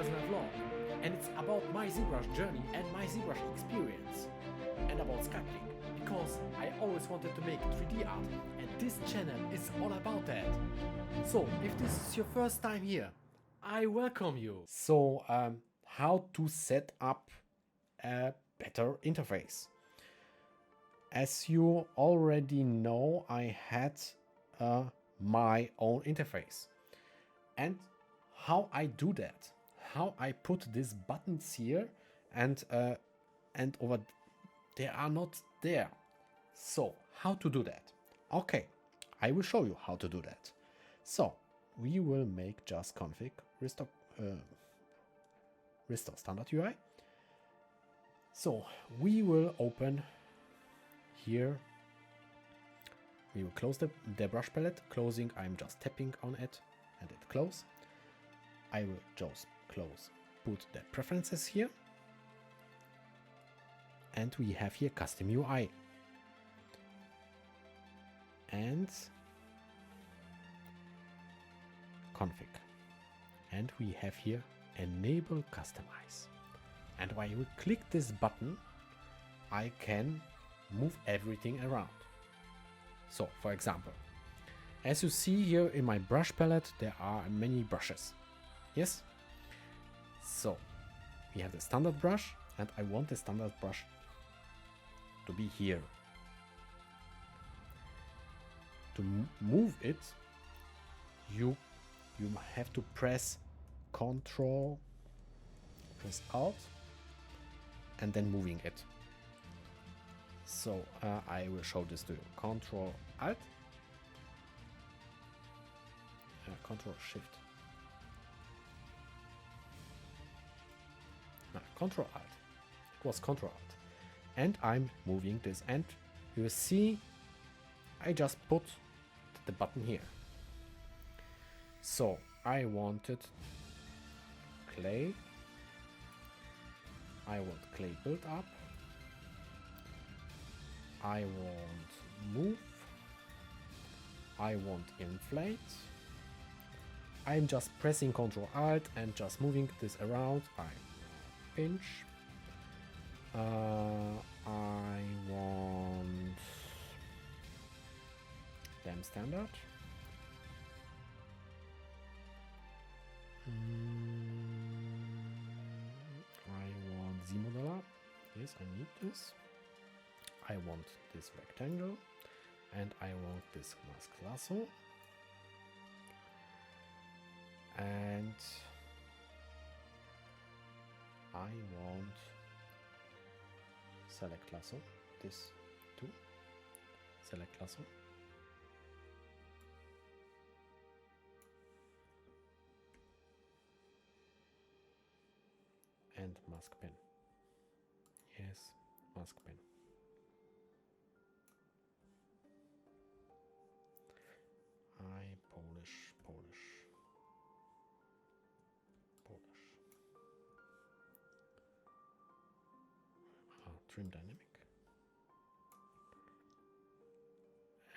personal vlog, and it's about my Zbrush journey and my Zbrush experience, and about sculpting, because I always wanted to make 3D art, and this channel is all about that. So, if this is your first time here, I welcome you. So, how to set up a better interface. As you already know, I had my own interface. And how I do that, how I put these buttons here and over, they are not there. So how to do that? Okay, I will show you how to do that. So we will make just config restore standard UI. So we will open here. We will close the brush palette. Closing, I'm just tapping on it and it close. I will just close, put the preferences here. And we have here custom UI. And config. And we have here enable customize. And when you click this button, I can move everything around. So, for example, as you see here in my brush palette, there are many brushes. Yes? So, we have the standard brush, and I want the standard brush to be here. To move it, you have to press Ctrl, press Alt, and then moving it. So I will show this to you. Ctrl Alt, Ctrl Shift, Ctrl Alt. It was Ctrl Alt, and I'm moving this. And you will see, I just put the button here. So I wanted clay. I want clay build up. I want move. I want inflate. I'm just pressing Ctrl Alt and just moving this around. I pinch. I want them standard. I want Z modeler. Yes, I need this. I want this rectangle, and I want this mask lasso, and I want select lasso, this too, select lasso, and mask pen. Yes, mask pen. Polish. Trim dynamic.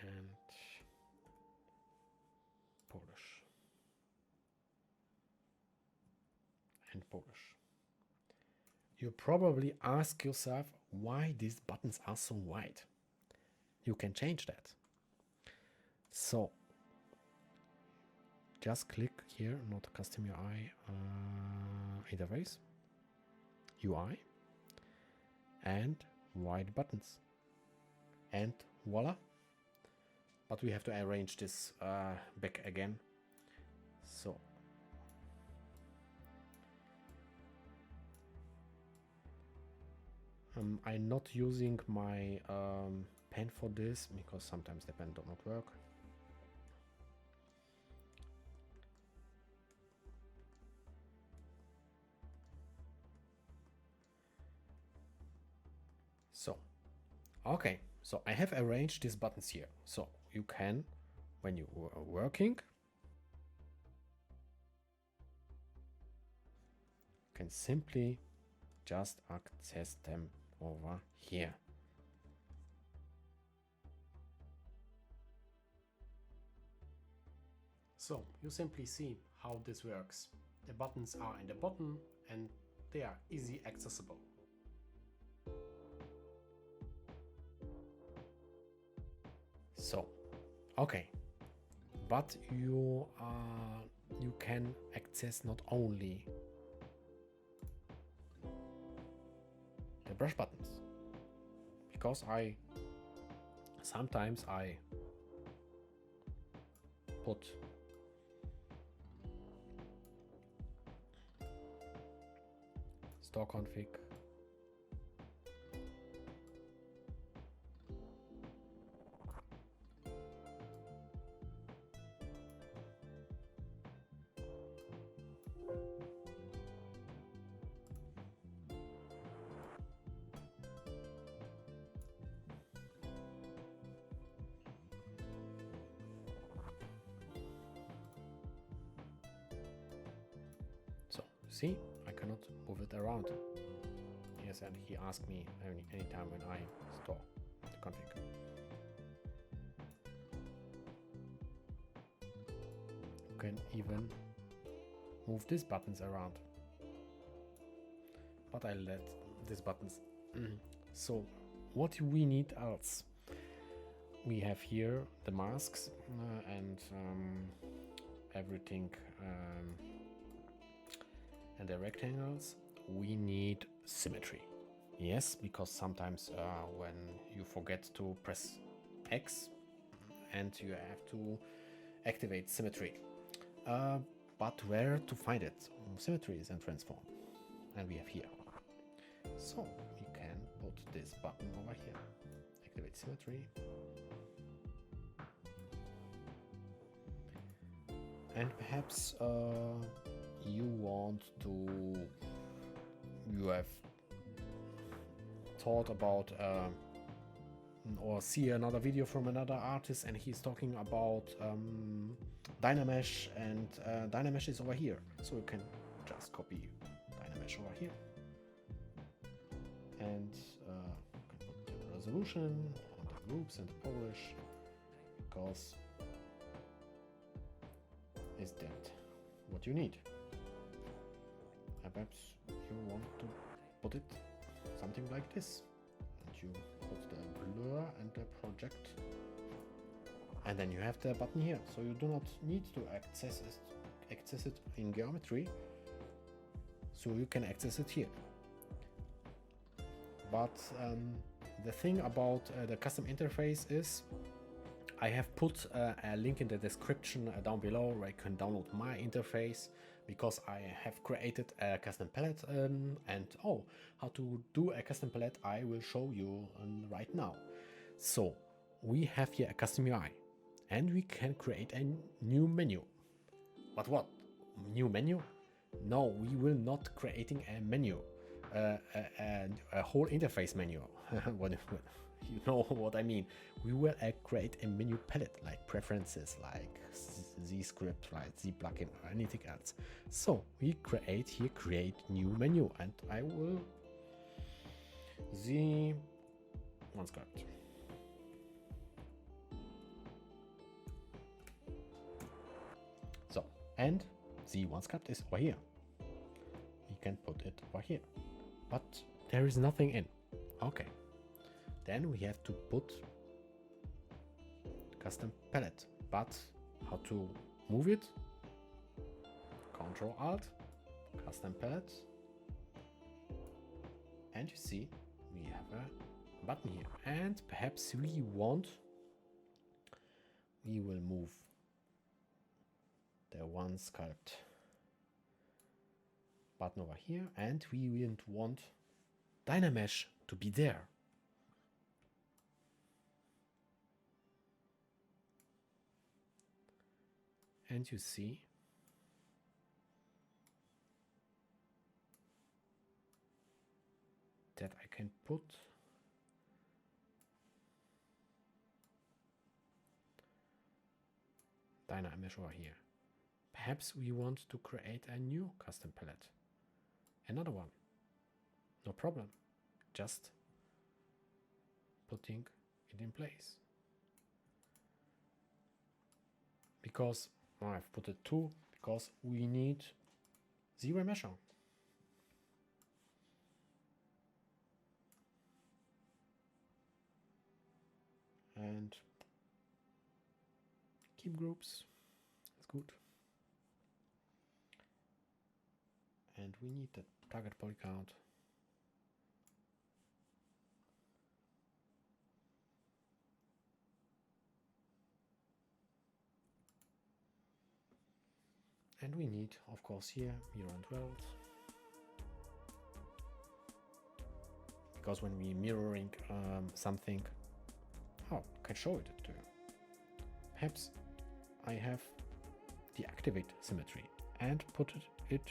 And Polish. And Polish. You probably ask yourself why these buttons are so wide. You can change that. So just click here, not custom UI, interface, UI, and wide buttons, and voila. But we have to arrange this back again. So I'm not using my pen for this because sometimes the pen does not work. So, okay, so I have arranged these buttons here. So you can, when you are working, can simply just access them over here. So you simply see how this works. The buttons are in the bottom and they are easy accessible. So, okay, but you can access not only the brush buttons, because sometimes I put store config, so see, I cannot move it around. Yes, and he asked me anytime when I store the config. You can even move these buttons around, but I let these buttons. So what we need else? We have here the masks and everything and the rectangles. We need symmetry. Yes, because sometimes when you forget to press X and you have to activate symmetry. But where to find it? Symmetry is in transform, and we have here. So we can put this button over here. Activate symmetry. And perhaps you have thought about or see another video from another artist and he's talking about Dynamesh, and Dynamesh is over here. So you can just copy Dynamesh over here. And you can put the resolution and the groups and the polish, because is that what you need? And perhaps you want to put it something like this, and you put the blur and the project, and then you have the button here, so you do not need to access it in geometry, so you can access it here. But the thing about the custom interface is I have put a link in the description down below where you can download my interface, because I have created a custom palette and how to do a custom palette I will show you right now. So we have here a custom UI and we can create a new menu. But what? New menu? No, we will not creating a menu, a whole interface menu. You know what I mean. We will create a menu palette, like preferences, like Z script, like Z plugin, or anything else. So we create new menu, and I will Z one script. So, and Z one script is over here. We can put it over here, but there is nothing in. Okay. Then we have to put custom palette, but how to move it? Control Alt, custom palette, and you see we have a button here, and perhaps we will move the one sculpt button over here, and we want Dynamesh to be there. And you see that I can put Dynamesh over here. Perhaps we want to create a new custom palette. Another one. No problem. Just putting it in place. Because I've put it two, because we need Zero mesh on. And keep groups. That's good. And we need the target poly count. And we need, of course, here mirror and weld. Because when we mirroring something, oh, I can show it to you. Perhaps I have deactivate symmetry and put it,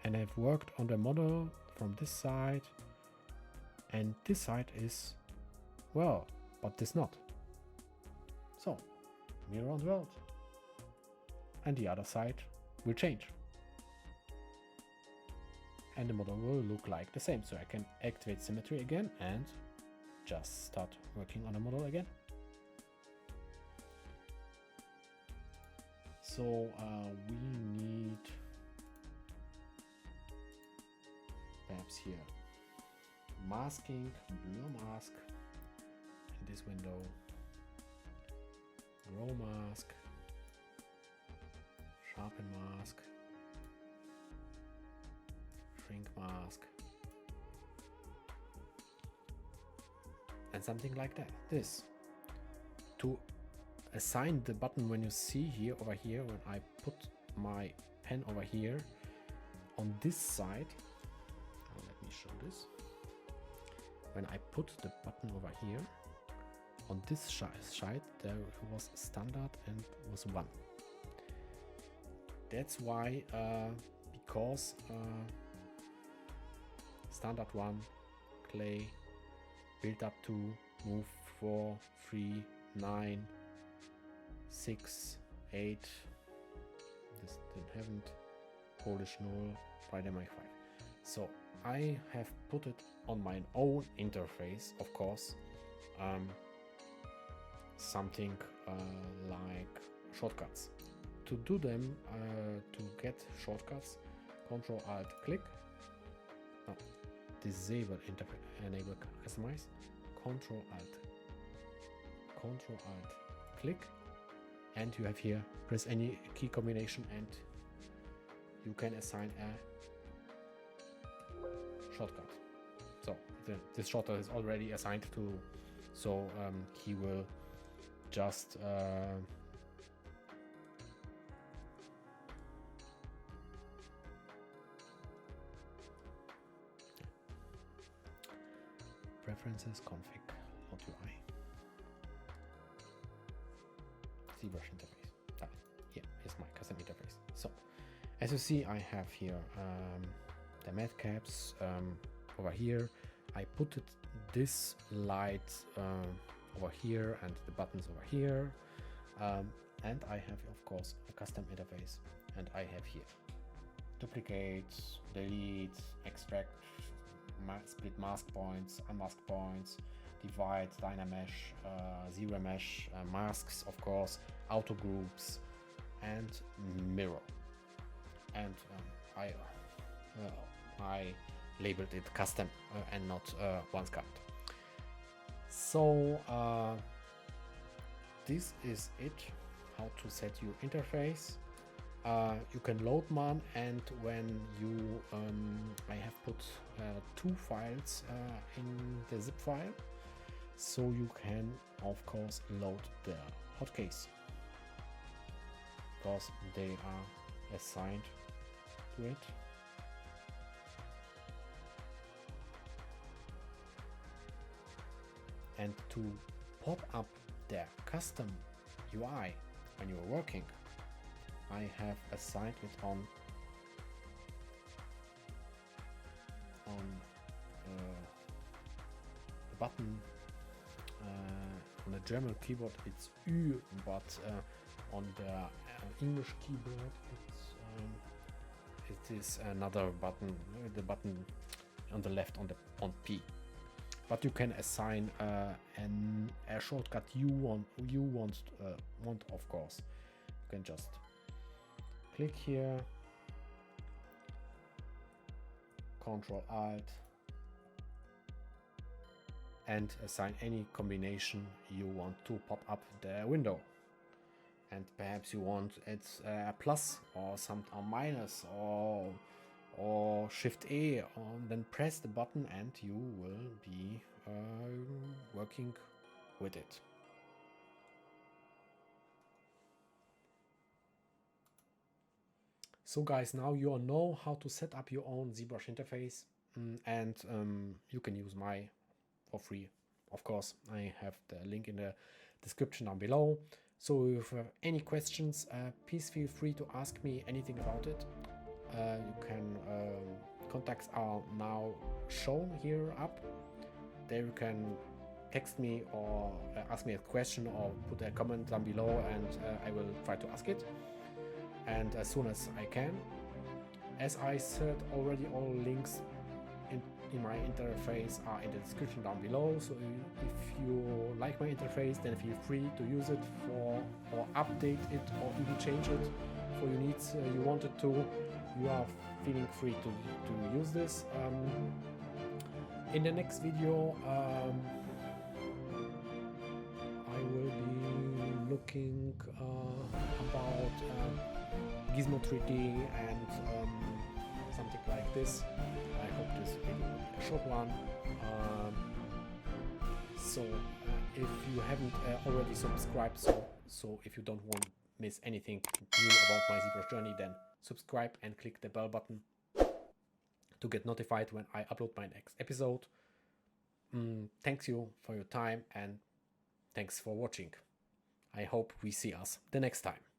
and I've worked on the model from this side, and this side is, well, but this not. So, mirror and weld. And the other side will change. And the model will look like the same. So I can activate symmetry again and just start working on the model again. So we need perhaps here masking, blur mask in this window, grow mask, sharpen mask, shrink mask, and something like that. This to assign the button when you see here over here, when I put my pen over here on this side. Let me show this. When I put the button over here on this side, there was standard and was 1. That's why because standard 1, clay, build up 2, move 4, 3, 9, 6, 8, this didn't haven't, Polish 0, Friday my 5. So I have put it on my own interface, of course, something like shortcuts. To do them, to get shortcuts, Control Alt click, no, disable interface, enable customize, Control Alt click, and you have here press any key combination and you can assign a shortcut. So this shortcut is already assigned to, so he will just preferences config hot UI Zbrush interface. Here is my custom interface. So as you see, I have here the math caps over here. I put this light over here and the buttons over here, and I have of course a custom interface, and I have here duplicate, delete, extract, split mask points, unmask points, divide, dynamesh, zero mesh, masks, of course, auto groups, and mirror. And I labeled it custom and not one count. So this is it, how to set your interface. You can load man, and when you I have put 2 files in the zip file, so you can of course load the hotkeys because they are assigned to it. And to pop up the custom UI when you're working, I have assigned it on the button on the German keyboard it's Ü, but on the English keyboard it is another button, the button on the left on P. But you can assign a shortcut you want of course. You can just click here, Control Alt, and assign any combination you want to pop up the window. And perhaps you want it's a plus or some or minus or Shift A, then press the button and you will be working with it. So guys, now you all know how to set up your own ZBrush interface, and you can use my for free. Of course, I have the link in the description down below. So if you have any questions, please feel free to ask me anything about it. You can contacts are now shown here up. There you can text me or ask me a question or put a comment down below, and I will try to ask it. And as soon as I can. As I said already, all links in my interface are in the description down below, so if you like my interface, then feel free to use it for or update it or even change it for your needs you wanted to. You are feeling free to use this. In the next video I will be looking about Gizmo 3D and something like this. I hope this video will be a short one. So if you haven't already subscribed, so if you don't want to miss anything new about my ZBrush journey, then subscribe and click the bell button to get notified when I upload my next episode. Thanks you for your time and thanks for watching. I hope we see us the next time.